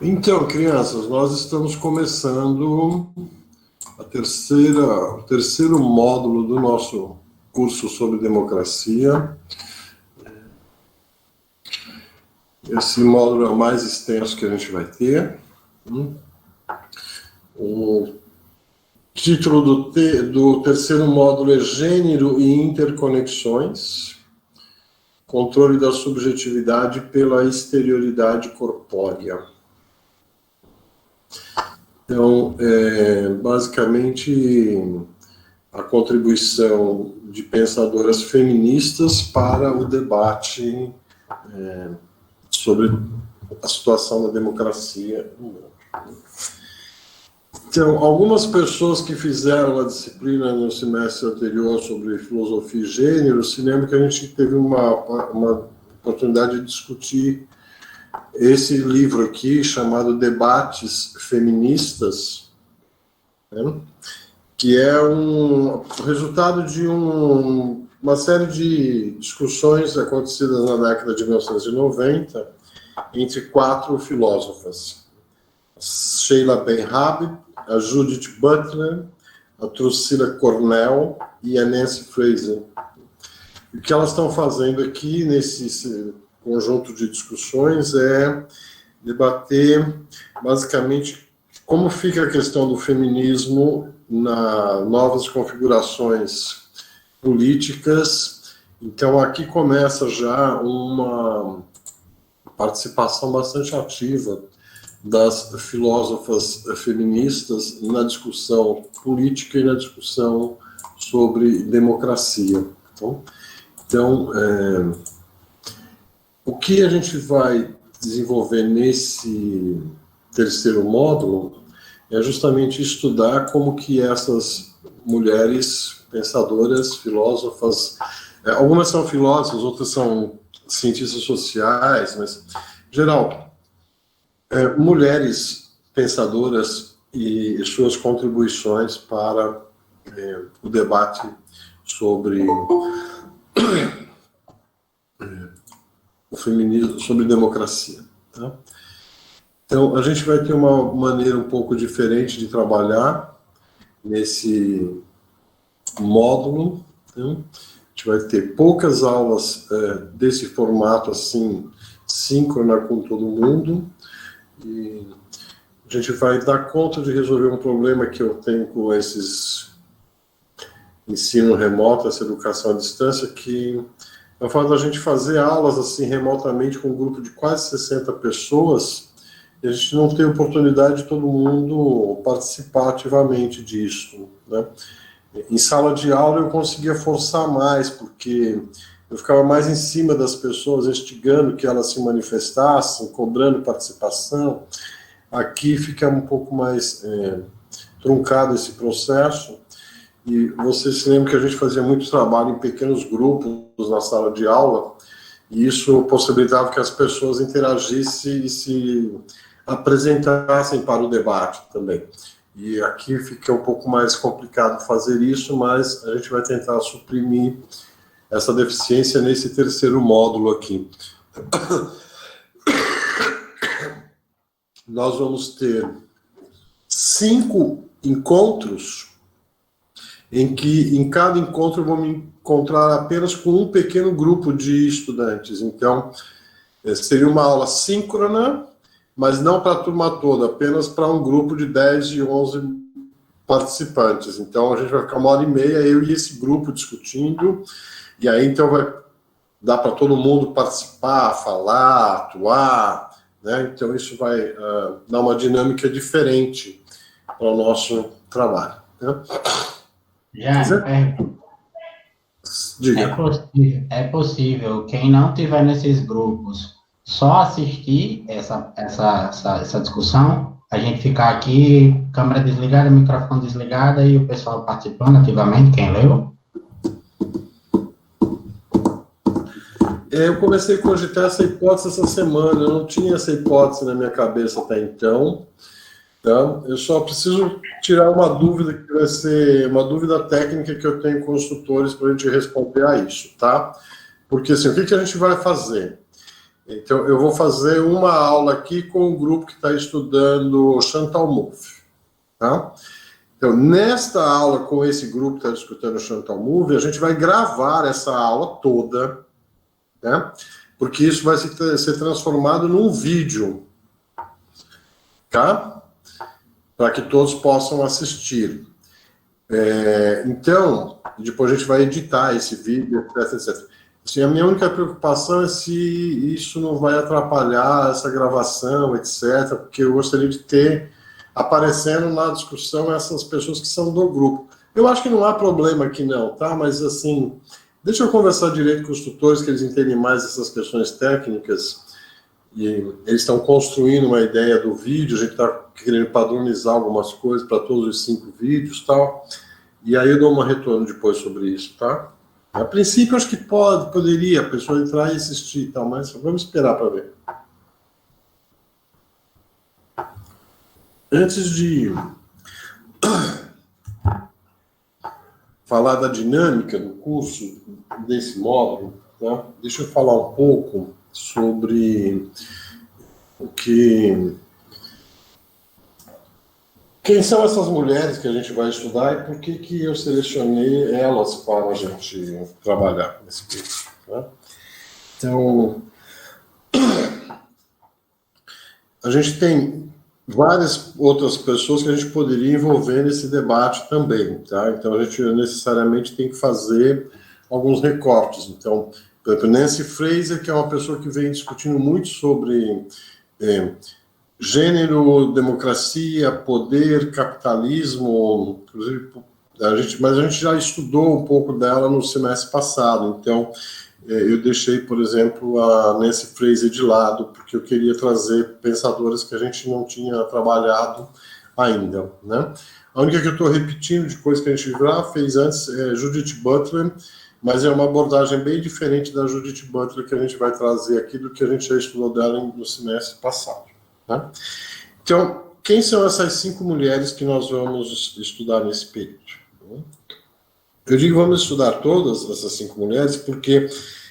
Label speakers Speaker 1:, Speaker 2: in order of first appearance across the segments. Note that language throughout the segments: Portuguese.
Speaker 1: Então, crianças, nós estamos começando o terceiro módulo do nosso curso sobre democracia. Esse módulo é o mais extenso que a gente vai ter. O título do terceiro módulo é Gênero e Interconexões, controle da subjetividade pela exterioridade corpórea. Então, basicamente, a contribuição de pensadoras feministas para o debate sobre a situação da democracia no mundo. Então, algumas pessoas que fizeram a disciplina no semestre anterior sobre filosofia e gênero se lembram que a gente teve uma oportunidade de discutir esse livro aqui, chamado Debates Feministas, né, que é o resultado de uma série de discussões acontecidas na década de 1990 entre 4 filósofas: Sheila Ben-Habib, a Judith Butler, a Trucilla Cornell e a Nancy Fraser. E o que elas estão fazendo aqui nesse conjunto de discussões é debater basicamente como fica a questão do feminismo nas novas configurações políticas. Então aqui começa já uma participação bastante ativa das filósofas feministas na discussão política e na discussão sobre democracia. Então, o que a gente vai desenvolver nesse terceiro módulo é justamente estudar como que essas mulheres pensadoras, filósofas, algumas são filósofas, outras são cientistas sociais, mas, em geral, mulheres pensadoras e suas contribuições para o debate sobre o feminismo, sobre democracia. Tá? Então, a gente vai ter uma maneira um pouco diferente de trabalhar nesse módulo. Tá? A gente vai ter poucas aulas desse formato assim, síncrona com todo mundo, e a gente vai dar conta de resolver um problema que eu tenho com esses ensino remoto, essa educação à distância, que é o fato da gente fazer aulas assim remotamente com um grupo de quase 60 pessoas, e a gente não tem oportunidade de todo mundo participar ativamente disso, né? Em sala de aula eu conseguia forçar mais, porque eu ficava mais em cima das pessoas, instigando que elas se manifestassem, cobrando participação. Aqui fica um pouco mais truncado esse processo, e vocês se lembram que a gente fazia muito trabalho em pequenos grupos na sala de aula, e isso possibilitava que as pessoas interagissem e se apresentassem para o debate também. E aqui fica um pouco mais complicado fazer isso, mas a gente vai tentar suprimir essa deficiência nesse terceiro módulo aqui. Nós vamos ter 5 encontros, em que em cada encontro eu vou me encontrar apenas com um pequeno grupo de estudantes. Então, seria uma aula síncrona, mas não para a turma toda, apenas para um grupo de 10 e 11 participantes. Então, a gente vai ficar 1h30, eu e esse grupo discutindo, e aí então vai dar para todo mundo participar, falar, atuar, né? Então, isso vai dar uma dinâmica diferente para o nosso trabalho. Né?
Speaker 2: Diga. É possível, quem não estiver nesses grupos, só assistir essa discussão, a gente ficar aqui, câmera desligada, microfone desligada e o pessoal participando ativamente, quem leu?
Speaker 1: Eu comecei a cogitar essa hipótese essa semana, eu não tinha essa hipótese na minha cabeça até então. Tá? Eu só preciso tirar uma dúvida, que vai ser uma dúvida técnica que eu tenho com os tutores para a gente responder a isso, tá? Porque assim, o que a gente vai fazer? Então, eu vou fazer uma aula aqui com um grupo que está estudando Chantal Mouffe, tá? Então, nesta aula com esse grupo que está discutindo Chantal Mouffe, a gente vai gravar essa aula toda, né? Porque isso vai ser transformado num vídeo, tá? Para que todos possam assistir. Então, depois a gente vai editar esse vídeo, etc, etc. Assim, a minha única preocupação é se isso não vai atrapalhar essa gravação, etc, porque eu gostaria de ter aparecendo na discussão essas pessoas que são do grupo. Eu acho que não há problema aqui não, tá? Mas, assim, deixa eu conversar direito com os tutores, que eles entendem mais essas questões técnicas, e eles estão construindo uma ideia do vídeo, a gente está querendo padronizar algumas coisas para todos os 5 vídeos e tal, e aí eu dou um retorno depois sobre isso, tá? A princípio, acho que poderia a pessoa entrar e assistir e tal, mas vamos esperar para ver. Antes de falar da dinâmica do curso, desse módulo, tá? Deixa eu falar um pouco sobre quem são essas mulheres que a gente vai estudar e por que eu selecionei elas para a gente trabalhar nesse curso, tá? Então, a gente tem várias outras pessoas que a gente poderia envolver nesse debate também, tá? Então, a gente necessariamente tem que fazer alguns recortes. Então, por exemplo, Nancy Fraser, que é uma pessoa que vem discutindo muito sobre gênero, democracia, poder, capitalismo, inclusive, mas a gente já estudou um pouco dela no semestre passado, então eu deixei, por exemplo, a Nancy Fraser de lado, porque eu queria trazer pensadoras que a gente não tinha trabalhado ainda, né? A única que eu estou repetindo de coisa que a gente já fez antes é Judith Butler, mas é uma abordagem bem diferente da Judith Butler que a gente vai trazer aqui do que a gente já estudou dela no semestre passado, tá? Então, quem são essas 5 mulheres que nós vamos estudar nesse período? Eu digo vamos estudar todas essas 5 mulheres porque,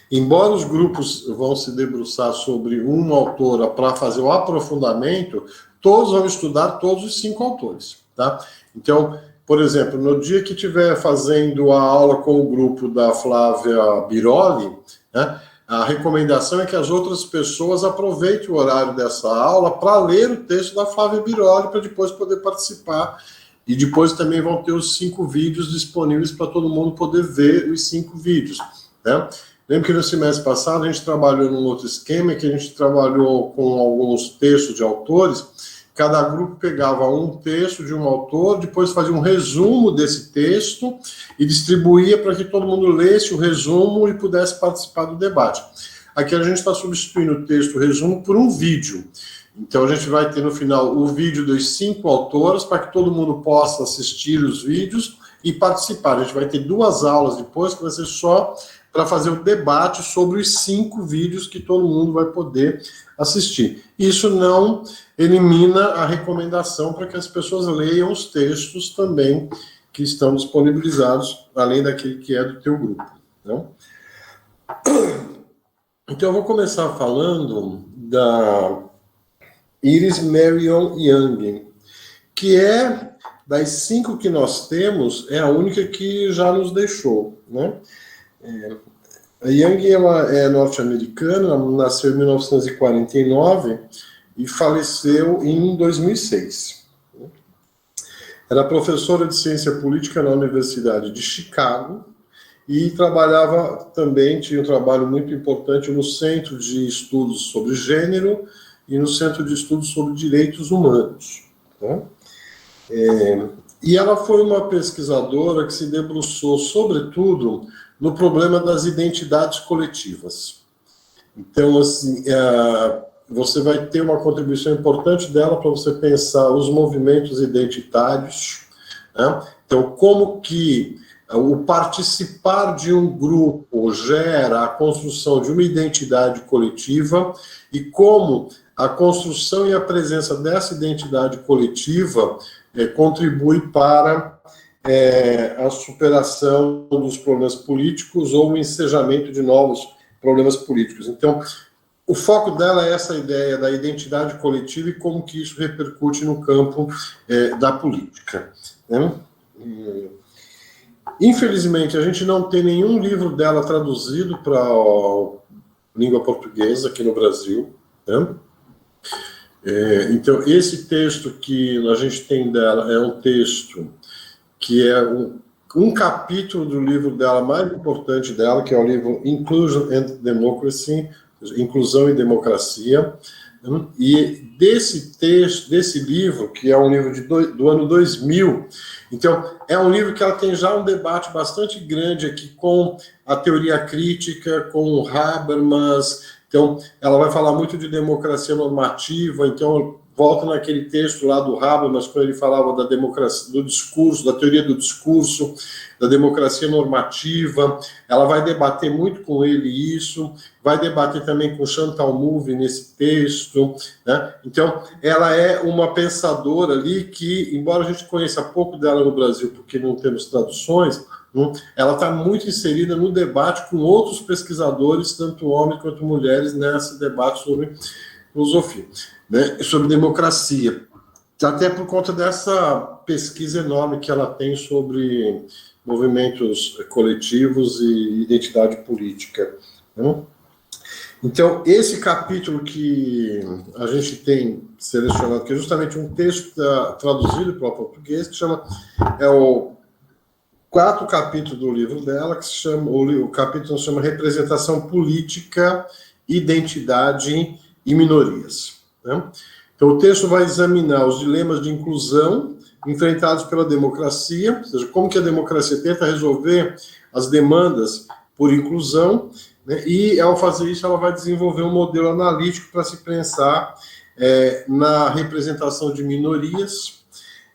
Speaker 1: embora os grupos vão se debruçar sobre uma autora para fazer o aprofundamento, todos vão estudar todos os 5 autores, tá? Então, por exemplo, no dia que estiver fazendo a aula com o grupo da Flávia Biroli, né, a recomendação é que as outras pessoas aproveitem o horário dessa aula para ler o texto da Flávia Biroli, para depois poder participar. E depois também vão ter os 5 vídeos disponíveis para todo mundo poder ver os 5 vídeos, né? Lembro que no semestre passado a gente trabalhou num outro esquema, que a gente trabalhou com alguns textos de autores. Cada grupo pegava um texto de um autor, depois fazia um resumo desse texto e distribuía para que todo mundo lesse o resumo e pudesse participar do debate. Aqui a gente está substituindo o texto, o resumo, por um vídeo. Então a gente vai ter no final o vídeo dos 5 autores para que todo mundo possa assistir os vídeos e participar. A gente vai ter 2 aulas depois, que vai ser só para fazer o debate sobre os 5 vídeos que todo mundo vai poder assistir. Isso não elimina a recomendação para que as pessoas leiam os textos também que estão disponibilizados, além daquele que é do teu grupo, né? Então eu vou começar falando da Iris Marion Young, que é, das 5 que nós temos, é a única que já nos deixou, né? A Young, ela é norte-americana, nasceu em 1949 e faleceu em 2006. Era professora de ciência política na Universidade de Chicago e trabalhava também, tinha um trabalho muito importante no Centro de Estudos sobre Gênero e no Centro de Estudos sobre Direitos Humanos, né? E ela foi uma pesquisadora que se debruçou, sobretudo, no problema das identidades coletivas. Então, assim, você vai ter uma contribuição importante dela para você pensar os movimentos identitários, né? Então, como que o participar de um grupo gera a construção de uma identidade coletiva e como a construção e a presença dessa identidade coletiva contribui para a superação dos problemas políticos ou o ensejamento de novos problemas políticos. Então, o foco dela é essa ideia da identidade coletiva e como que isso repercute no campo da política, né? Infelizmente, a gente não tem nenhum livro dela traduzido para a língua portuguesa aqui no Brasil, né? Então, esse texto que a gente tem dela é um texto que é um capítulo do livro dela mais importante dela, que é o livro Inclusion and Democracy, Inclusão e Democracia, né? E desse texto, desse livro, que é um livro do ano 2000, então é um livro que ela tem já um debate bastante grande aqui com a teoria crítica, com o Habermas. Então ela vai falar muito de democracia normativa, então volta naquele texto lá do Habermas, quando ele falava da democracia, do discurso, da teoria do discurso, da democracia normativa. Ela vai debater muito com ele isso, vai debater também com Chantal Mouffe nesse texto, né? Então, ela é uma pensadora ali que, embora a gente conheça pouco dela no Brasil, porque não temos traduções, ela está muito inserida no debate com outros pesquisadores, tanto homens quanto mulheres, nesse debate sobre filosofia, né, sobre democracia, até por conta dessa pesquisa enorme que ela tem sobre movimentos coletivos e identidade política, né? Então, esse capítulo que a gente tem selecionado, que é justamente um texto traduzido para o português, que chama, o quarto capítulo do livro dela, que se chama, o capítulo se chama Representação Política, Identidade e Minorias, né? Então, o texto vai examinar os dilemas de inclusão enfrentados pela democracia, ou seja, como que a democracia tenta resolver as demandas por inclusão, né? E, ao fazer isso, ela vai desenvolver um modelo analítico para se pensar na representação de minorias,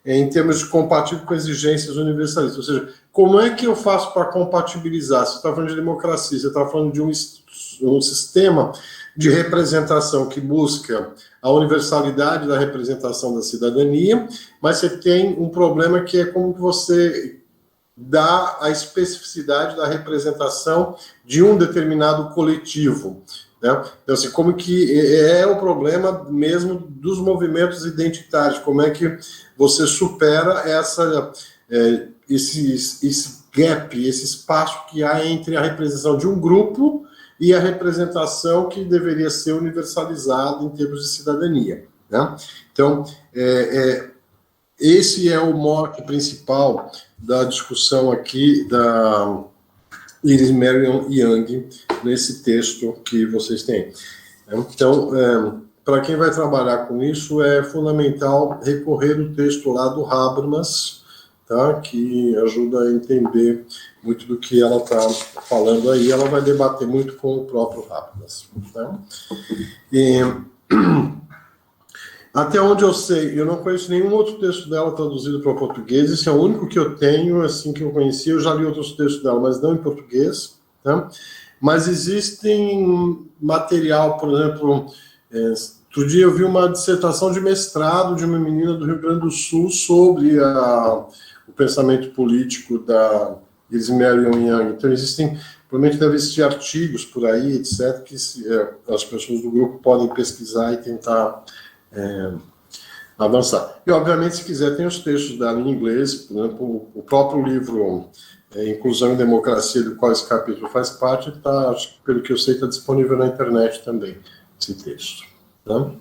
Speaker 1: em termos de compatível com exigências universalistas. Ou seja, como é que eu faço para compatibilizar? Você está falando de democracia, você está falando de um sistema de representação que busca a universalidade da representação da cidadania, mas você tem um problema que é como você dá a especificidade da representação de um determinado coletivo, né? Então, assim, como que é o problema mesmo dos movimentos identitários, como é que você supera esse gap, esse espaço que há entre a representação de um grupo e a representação que deveria ser universalizada em termos de cidadania, né? Então, esse é o mote principal da discussão aqui da Iris Marion Young, nesse texto que vocês têm. Então, para quem vai trabalhar com isso, é fundamental recorrer ao texto lá do Habermas, tá? Que ajuda a entender muito do que ela está falando aí. Ela vai debater muito com o próprio Habermas, tá? Até onde eu sei, eu não conheço nenhum outro texto dela traduzido para o português. Esse é o único que eu tenho, assim, que eu conheci. Eu já li outros textos dela, mas não em português, tá? Mas existem material, por exemplo, outro dia eu vi uma dissertação de mestrado de uma menina do Rio Grande do Sul sobre o pensamento político da Iris Marion Young. Então existem, provavelmente deve existir artigos por aí, etc., que as pessoas do grupo podem pesquisar e tentar avançar. E, obviamente, se quiser, tem os textos dela em inglês, por exemplo, o próprio livro Inclusão e Democracia, do qual esse capítulo faz parte, tá, pelo que eu sei, está disponível na internet também, esse texto. Tá?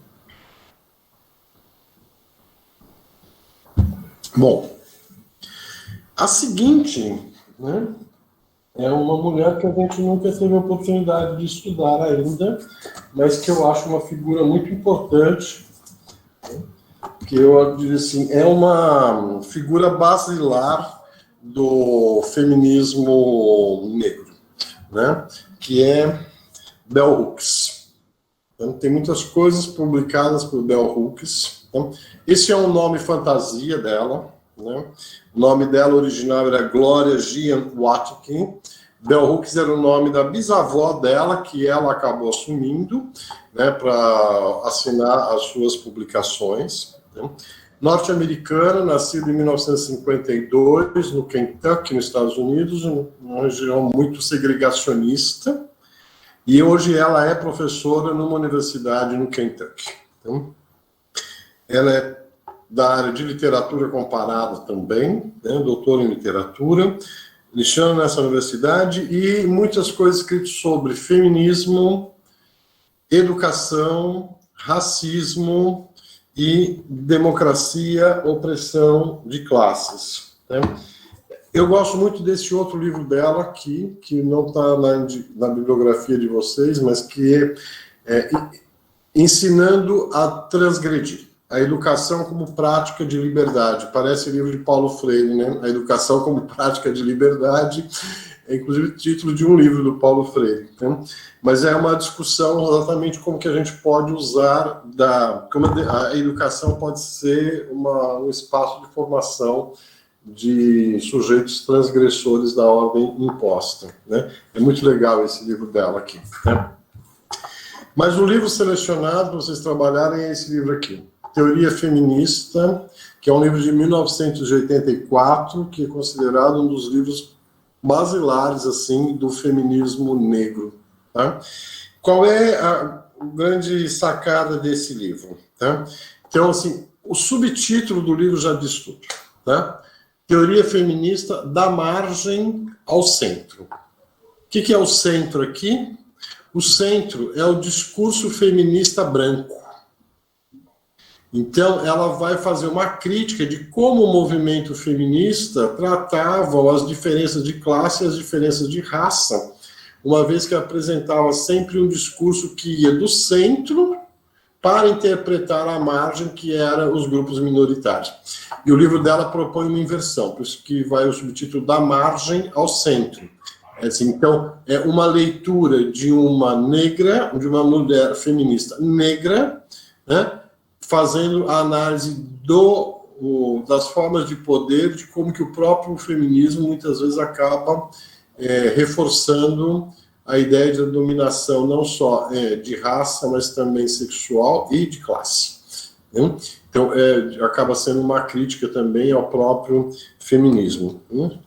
Speaker 1: Bom, a seguinte, né, é uma mulher que a gente nunca teve a oportunidade de estudar ainda, mas que eu acho uma figura muito importante, que eu diria assim, é uma figura basilar do feminismo negro, né? Que é Bell Hooks. Então, tem muitas coisas publicadas por Bell Hooks. Então, esse é um nome fantasia dela, né? O nome dela original era Gloria Jean Watkin. Bell Hooks era o nome da bisavó dela, que ela acabou assumindo, né, para assinar as suas publicações. Né? Norte-americana, nascida em 1952, no Kentucky, nos Estados Unidos, uma região muito segregacionista, E hoje ela é professora numa universidade no Kentucky. Então, ela é da área de literatura comparada também, né, doutora em literatura, lixando nessa universidade, e muitas coisas escritas sobre feminismo, educação, racismo e democracia, opressão de classes. Né? Eu gosto muito desse outro livro dela aqui, que não está na bibliografia de vocês, mas que é Ensinando a Transgredir. A educação como prática de liberdade. Parece livro de Paulo Freire, né? A educação como prática de liberdade, é inclusive o título de um livro do Paulo Freire. Né? Mas é uma discussão exatamente como que a gente pode usar, como a educação pode ser um espaço de formação de sujeitos transgressores da ordem imposta. Né? É muito legal esse livro dela aqui. Né? Mas o livro selecionado para vocês trabalharem é esse livro aqui. Teoria Feminista, que é um livro de 1984, que é considerado um dos livros basilares assim, do feminismo negro. Tá? Qual é a grande sacada desse livro? Tá? Então, assim, o subtítulo do livro já diz tudo. Tá? Teoria Feminista da margem ao centro. O que é o centro aqui? O centro é o discurso feminista branco. Então, ela vai fazer uma crítica de como o movimento feminista tratava as diferenças de classe e as diferenças de raça, uma vez que apresentava sempre um discurso que ia do centro para interpretar a margem, que era os grupos minoritários. E o livro dela propõe uma inversão, por isso que vai o subtítulo da margem ao centro. Assim, então, é uma leitura de uma negra, de uma mulher feminista negra, né, fazendo a análise das formas de poder, de como que o próprio feminismo muitas vezes acaba reforçando a ideia de dominação não só de raça, mas também sexual e de classe. Né? Então, acaba sendo uma crítica também ao próprio feminismo. Né?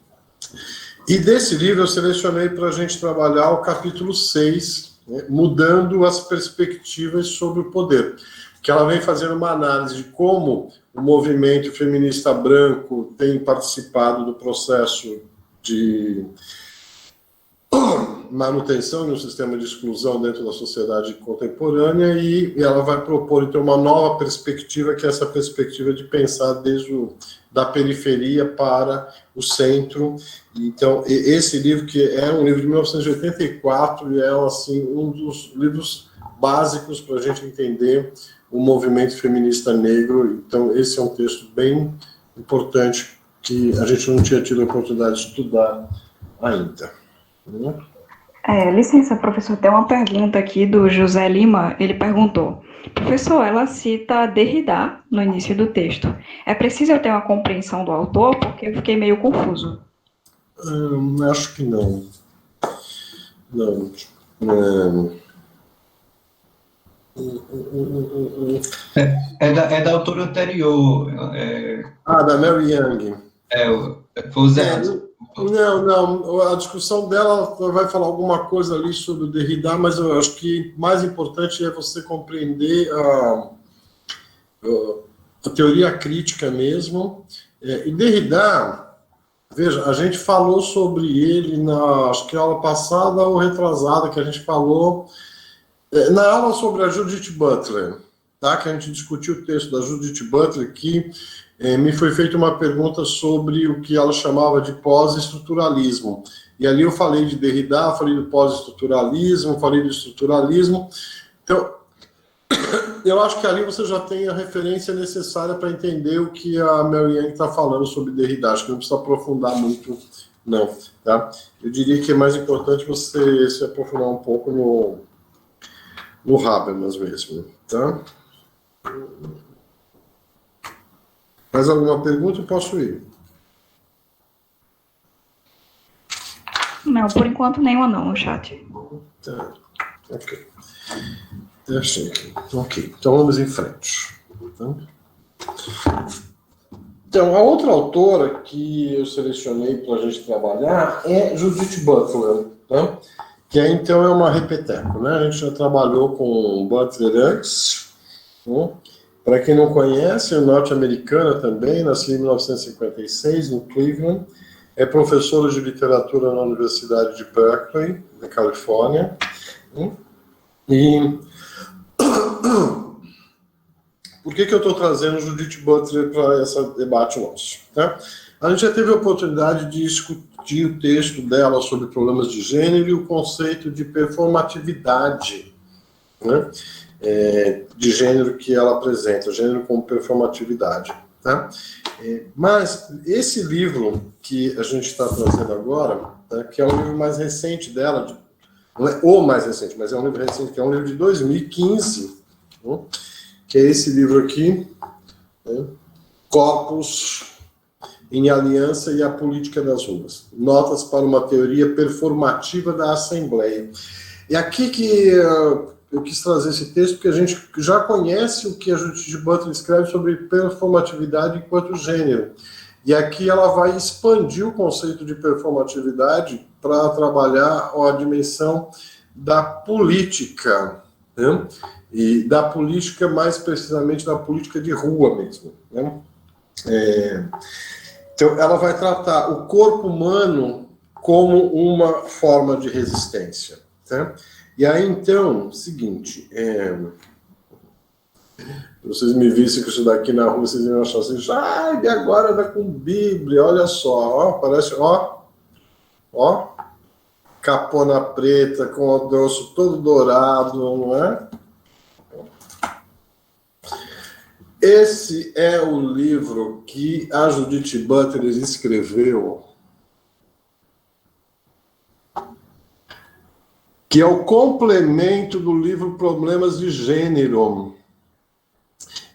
Speaker 1: E desse livro eu selecionei para a gente trabalhar o capítulo 6, né, mudando as perspectivas sobre o poder. Que ela vem fazendo uma análise de como o movimento feminista branco tem participado do processo de manutenção de um sistema de exclusão dentro da sociedade contemporânea, e ela vai propor, então, uma nova perspectiva, que é essa perspectiva de pensar desde da periferia para o centro. Então, esse livro, que é um livro de 1984, é assim, um dos livros básicos para a gente entender o movimento feminista negro. Então, esse é um texto bem importante que a gente não tinha tido a oportunidade de estudar ainda.
Speaker 3: Licença, professor, tem uma pergunta aqui do José Lima. Ele perguntou: professor, ela cita Derrida no início do texto. É preciso eu ter uma compreensão do autor, porque eu fiquei meio confuso.
Speaker 1: Acho que não. Não.
Speaker 4: É da autora anterior.
Speaker 1: Da Mary Young.
Speaker 4: Foi o Zé.
Speaker 1: Não, a discussão dela vai falar alguma coisa ali sobre o Derrida, mas eu acho que mais importante é você compreender a teoria crítica mesmo. E Derrida, veja, a gente falou sobre ele acho que aula passada ou retrasada, que a gente falou na aula sobre a Judith Butler, tá? Que a gente discutiu o texto da Judith Butler, que me foi feita uma pergunta sobre o que ela chamava de pós-estruturalismo. E ali eu falei de Derrida, falei do pós-estruturalismo, falei do estruturalismo. Então, eu acho que ali você já tem a referência necessária para entender o que a Mary Young está falando sobre Derrida. Acho que não precisa aprofundar muito, não. Tá? Eu diria que é mais importante você se aprofundar um pouco no Habermas mesmo. Tá? Mais alguma pergunta? Eu posso ir.
Speaker 3: Não, por enquanto nenhuma não no chat.
Speaker 1: Tá. Ok. Achei aqui. Ok. Então vamos em frente. Então, a outra autora que eu selecionei para a gente trabalhar é Judith Butler. Tá? que então é uma repeteco, né? A gente já trabalhou com Butler antes, né? Para quem não conhece, é norte-americana também, nasceu em 1956, em Cleveland, é professora de literatura na Universidade de Berkeley, na Califórnia, né? E por que eu estou trazendo Judith Butler para esse debate nosso? Tá? A gente já teve a oportunidade de discutir o texto dela sobre problemas de gênero e o conceito de performatividade, né? De gênero que ela apresenta, gênero como performatividade. Tá? Mas esse livro que a gente está trazendo agora, tá? Que é um livro mais recente dela, não é o mais recente, mas é um livro recente, que é um livro de 2015, né? Que é esse livro aqui, né? Corpos em Aliança e a Política das Ruas. Notas para uma teoria performativa da Assembleia. E aqui que eu quis trazer esse texto, porque a gente já conhece o que a Judith Butler escreve sobre performatividade enquanto gênero. E aqui ela vai expandir o conceito de performatividade para trabalhar a dimensão da política, né? E da política, mais precisamente da política de rua mesmo, né? Então, ela vai tratar o corpo humano como uma forma de resistência, tá? E aí, então, seguinte, vocês me vissem com isso daqui na rua, vocês iam achar assim, e agora dá com Bíblia, olha só, ó, parece, ó, capona preta, com o dorso todo dourado, não é? Esse é o livro que a Judith Butler escreveu, que é o complemento do livro Problemas de Gênero,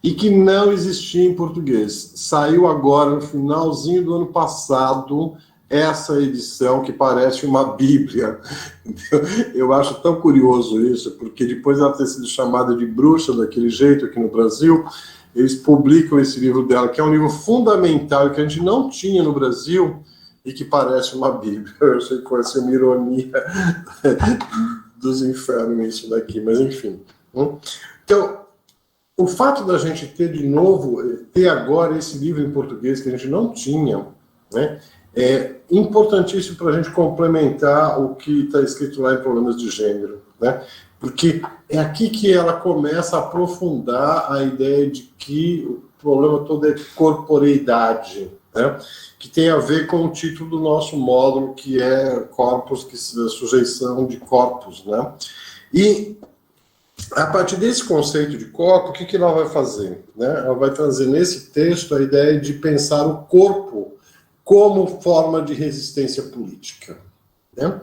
Speaker 1: e que não existia em português. Saiu agora, no finalzinho do ano passado, essa edição que parece uma Bíblia. Eu acho tão curioso isso, porque depois ela ter sido chamada de bruxa daquele jeito aqui no Brasil, eles publicam esse livro dela, que é um livro fundamental, que a gente não tinha no Brasil, e que parece uma Bíblia. Eu achei que fosse uma ironia dos infernos isso daqui, mas enfim. Então, o fato da gente ter agora esse livro em português, que a gente não tinha, né, é importantíssimo para a gente complementar o que está escrito lá em Problemas de Gênero, né? Porque é aqui que ela começa a aprofundar a ideia de que o problema todo é corporeidade, né? Que tem a ver com o título do nosso módulo, que é corpos, que é sujeição de corpos, né? E a partir desse conceito de corpo, o que ela vai fazer, né? Ela vai trazer nesse texto a ideia de pensar o corpo como forma de resistência política, né?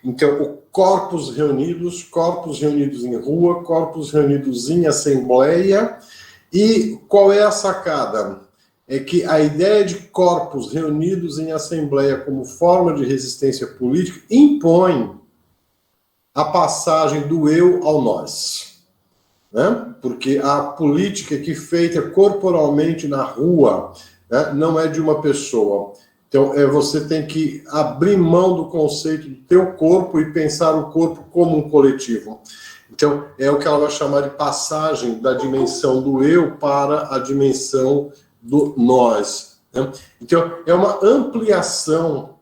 Speaker 1: Então, o corpos reunidos em rua, corpos reunidos em assembleia. E qual é a sacada? É que a ideia de corpos reunidos em assembleia como forma de resistência política impõe a passagem do eu ao nós, né? Porque a política que é feita corporalmente na rua, né, não é de uma pessoa. Então, você tem que abrir mão do conceito do teu corpo e pensar o corpo como um coletivo. Então, é o que ela vai chamar de passagem da dimensão do eu para a dimensão do nós, né? Então, é uma ampliação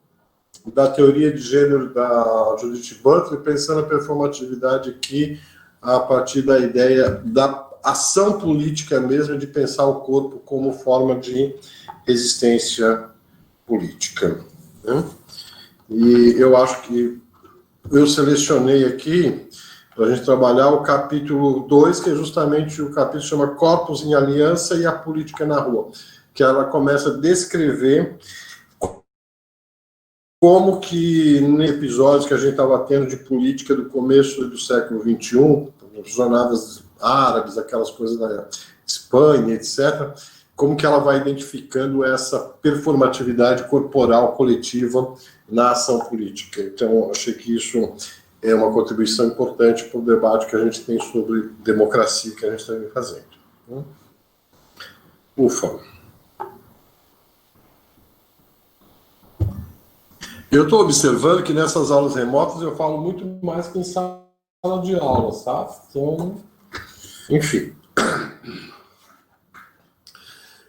Speaker 1: da teoria de gênero da Judith Butler, pensando a performatividade aqui a partir da ideia da ação política mesmo, de pensar o corpo como forma de resistência política, né? E eu acho que eu selecionei aqui para a gente trabalhar o capítulo 2, que é justamente o capítulo que chama Corpos em Aliança e a Política na Rua, que ela começa a descrever como que, nos episódios que a gente estava tendo de política do começo do século XXI, jornadas árabes, aquelas coisas da Espanha, etc., como que ela vai identificando essa performatividade corporal coletiva na ação política. Então, achei que isso é uma contribuição importante para o debate que a gente tem sobre democracia que a gente está fazendo. Ufa. Eu estou observando que nessas aulas remotas eu falo muito mais que em sala de aula, sabe? Então, enfim.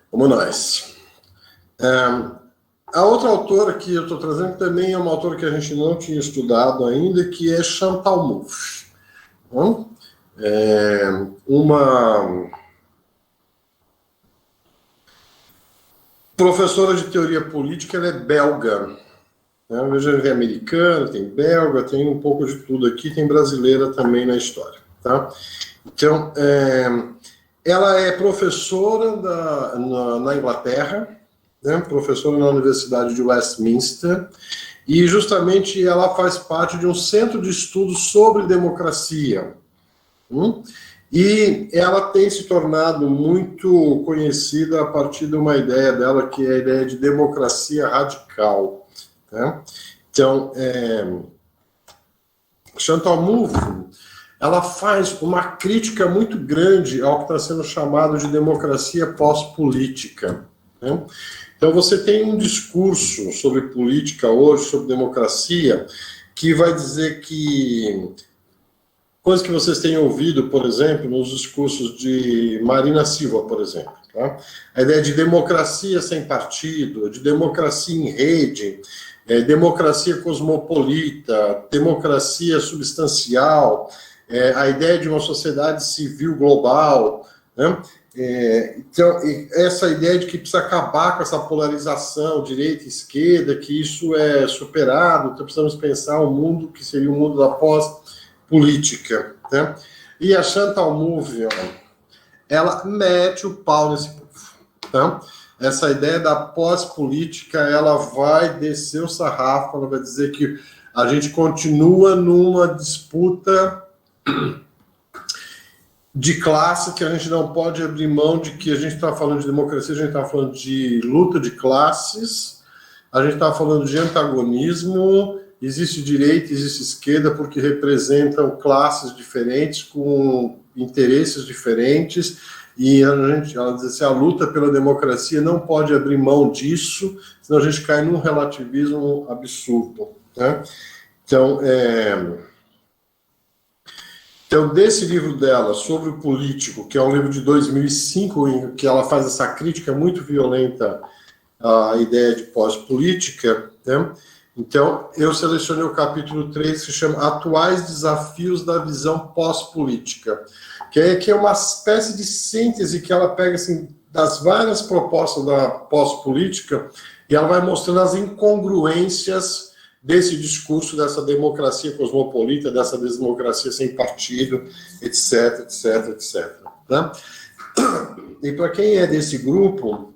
Speaker 1: Vamos nós. A outra autora que eu estou trazendo também é uma autora que a gente não tinha estudado ainda, que é Chantal Mouffe. Uma professora de teoria política, ela é belga. Veja, ela é americana, tem belga, tem um pouco de tudo aqui, tem brasileira também na história. Tá? Então, ela é professora na Inglaterra, né, professora na Universidade de Westminster, e justamente ela faz parte de um centro de estudos sobre democracia. E ela tem se tornado muito conhecida a partir de uma ideia dela, que é a ideia de democracia radical. Né? Então, Chantal Mouffe, ela faz uma crítica muito grande ao que está sendo chamado de democracia pós-política. Né? Então, você tem um discurso sobre política hoje, sobre democracia, que vai dizer que coisas que vocês têm ouvido, por exemplo, nos discursos de Marina Silva, por exemplo. Tá? A ideia de democracia sem partido, de democracia em rede, democracia cosmopolita, democracia substancial, a ideia de uma sociedade civil global, né? Então, essa ideia de que precisa acabar com essa polarização direita e esquerda, que isso é superado, então precisamos pensar um mundo que seria o mundo da pós-política. Né? E a Chantal Mouffe, ela mete o pau nesse povo. Tá? Essa ideia da pós-política, ela vai descer o sarrafo, ela vai dizer que a gente continua numa disputa de classe, que a gente não pode abrir mão de que a gente está falando de democracia, a gente está falando de luta de classes, a gente está falando de antagonismo, existe direita, existe esquerda, porque representam classes diferentes, com interesses diferentes, e ela diz assim, a luta pela democracia não pode abrir mão disso, senão a gente cai num relativismo absurdo. Né? Então, desse livro dela, sobre o político, que é um livro de 2005, em que ela faz essa crítica muito violenta à ideia de pós-política, né? Então, eu selecionei o capítulo 3, que se chama Atuais Desafios da Visão Pós-Política, que é uma espécie de síntese que ela pega assim, das várias propostas da pós-política, e ela vai mostrando as incongruências desse discurso, dessa democracia cosmopolita, dessa democracia sem partido, etc, etc, etc. Né? E para quem é desse grupo,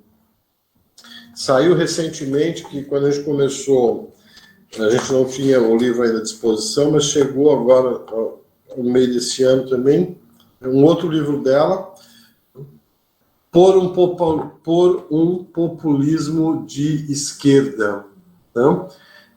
Speaker 1: saiu recentemente, que quando a gente começou, a gente não tinha o livro ainda à disposição, mas chegou agora, no meio desse ano também, um outro livro dela, Por um Populismo de Esquerda. Né?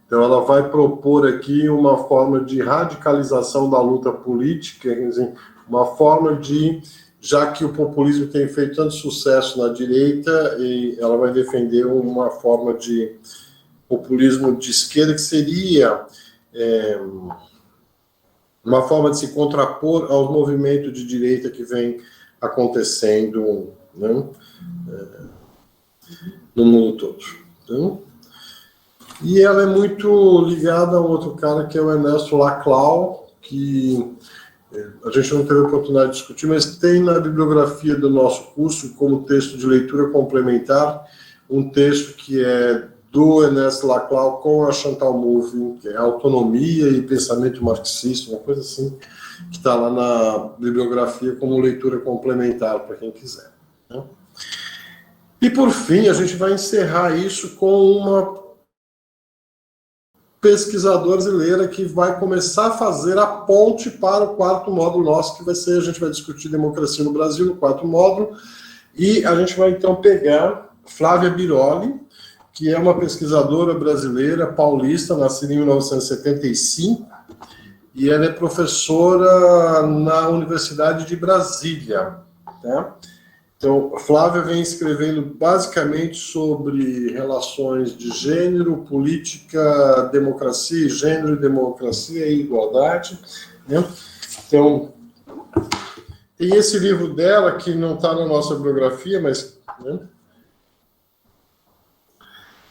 Speaker 1: Então, ela vai propor aqui uma forma de radicalização da luta política, quer dizer, uma forma de, já que o populismo tem feito tanto sucesso na direita, e ela vai defender uma forma de populismo de esquerda, que seria uma forma de se contrapor aos movimentos de direita que vem acontecendo, né, no mundo todo. Então, e ela é muito ligada a um outro cara, que é o Ernesto Laclau, que a gente não teve a oportunidade de discutir, mas tem na bibliografia do nosso curso, como texto de leitura complementar, um texto que é do Ernesto Laclau com a Chantal Mouffe, que é Autonomia e Pensamento Marxista, uma coisa assim, que está lá na bibliografia como leitura complementar, para quem quiser. Né? E, por fim, a gente vai encerrar isso com uma pesquisadora brasileira que vai começar a fazer a ponte para o quarto módulo nosso, que vai ser, a gente vai discutir democracia no Brasil, no quarto módulo, e a gente vai, então, pegar Flávia Biroli, que é uma pesquisadora brasileira, paulista, nascida em 1975, e ela é professora na Universidade de Brasília. Né? Então, a Flávia vem escrevendo basicamente sobre relações de gênero, política, democracia, gênero, democracia e igualdade, né? Então, tem esse livro dela, que não está na nossa bibliografia, mas... né?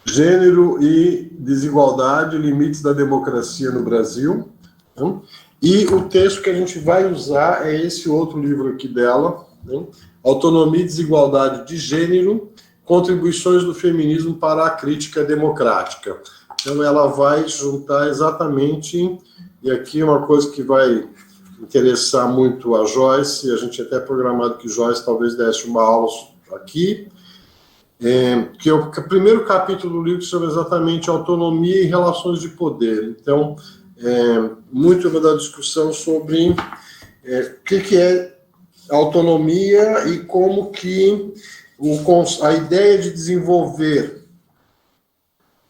Speaker 1: Gênero e Desigualdade, Limites da Democracia no Brasil. Né? E o texto que a gente vai usar é esse outro livro aqui dela, né? Autonomia e Desigualdade de Gênero, Contribuições do Feminismo para a Crítica Democrática. Então, ela vai juntar exatamente, e aqui uma coisa que vai interessar muito a Joyce, a gente até programado que Joyce talvez desse uma aula aqui, que é o primeiro capítulo do livro sobre exatamente autonomia e relações de poder. Então, muito da discussão sobre o que é autonomia e como que a ideia de desenvolver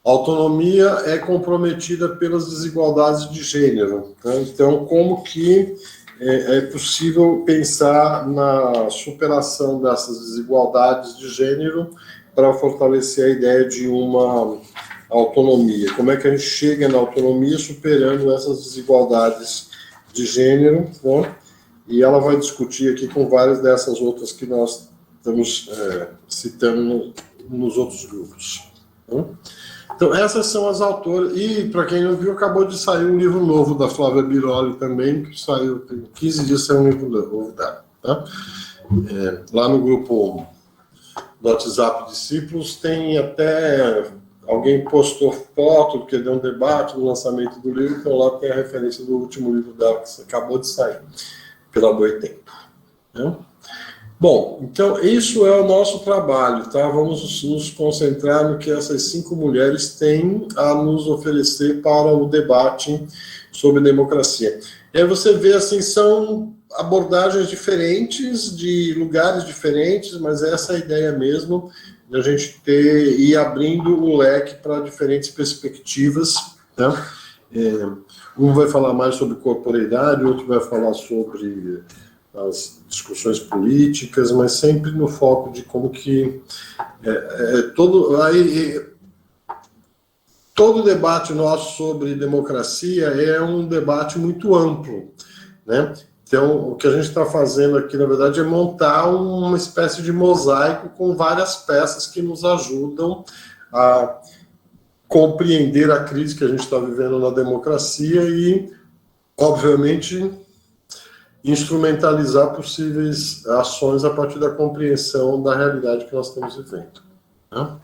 Speaker 1: autonomia é comprometida pelas desigualdades de gênero. Né? Então, como que é possível pensar na superação dessas desigualdades de gênero para fortalecer a ideia de uma autonomia? Como é que a gente chega na autonomia superando essas desigualdades de gênero, né? E ela vai discutir aqui com várias dessas outras que nós estamos citando nos outros grupos. Né? Então, essas são as autoras. E, para quem não viu, acabou de sair um livro novo da Flávia Biroli também, que saiu, tem 15 dias saiu um livro novo dela. Tá? Lá no grupo do WhatsApp Discípulos tem até... Alguém postou foto, porque deu um debate no lançamento do livro, então lá tem a referência do último livro dela, que acabou de sair, pela Boitempo. Né? Bom, então isso é o nosso trabalho, tá? Vamos nos concentrar no que essas 5 mulheres têm a nos oferecer para o debate sobre democracia. E aí você vê, assim, são abordagens diferentes, de lugares diferentes, mas essa é a ideia mesmo, de a gente ir abrindo o leque para diferentes perspectivas, né? Um vai falar mais sobre corporeidade, outro vai falar sobre as discussões políticas, mas sempre no foco de como que todo debate nosso sobre democracia é um debate muito amplo, né? Então, o que a gente está fazendo aqui, na verdade, é montar uma espécie de mosaico com várias peças que nos ajudam a compreender a crise que a gente está vivendo na democracia e, obviamente, instrumentalizar possíveis ações a partir da compreensão da realidade que nós estamos vivendo. Né?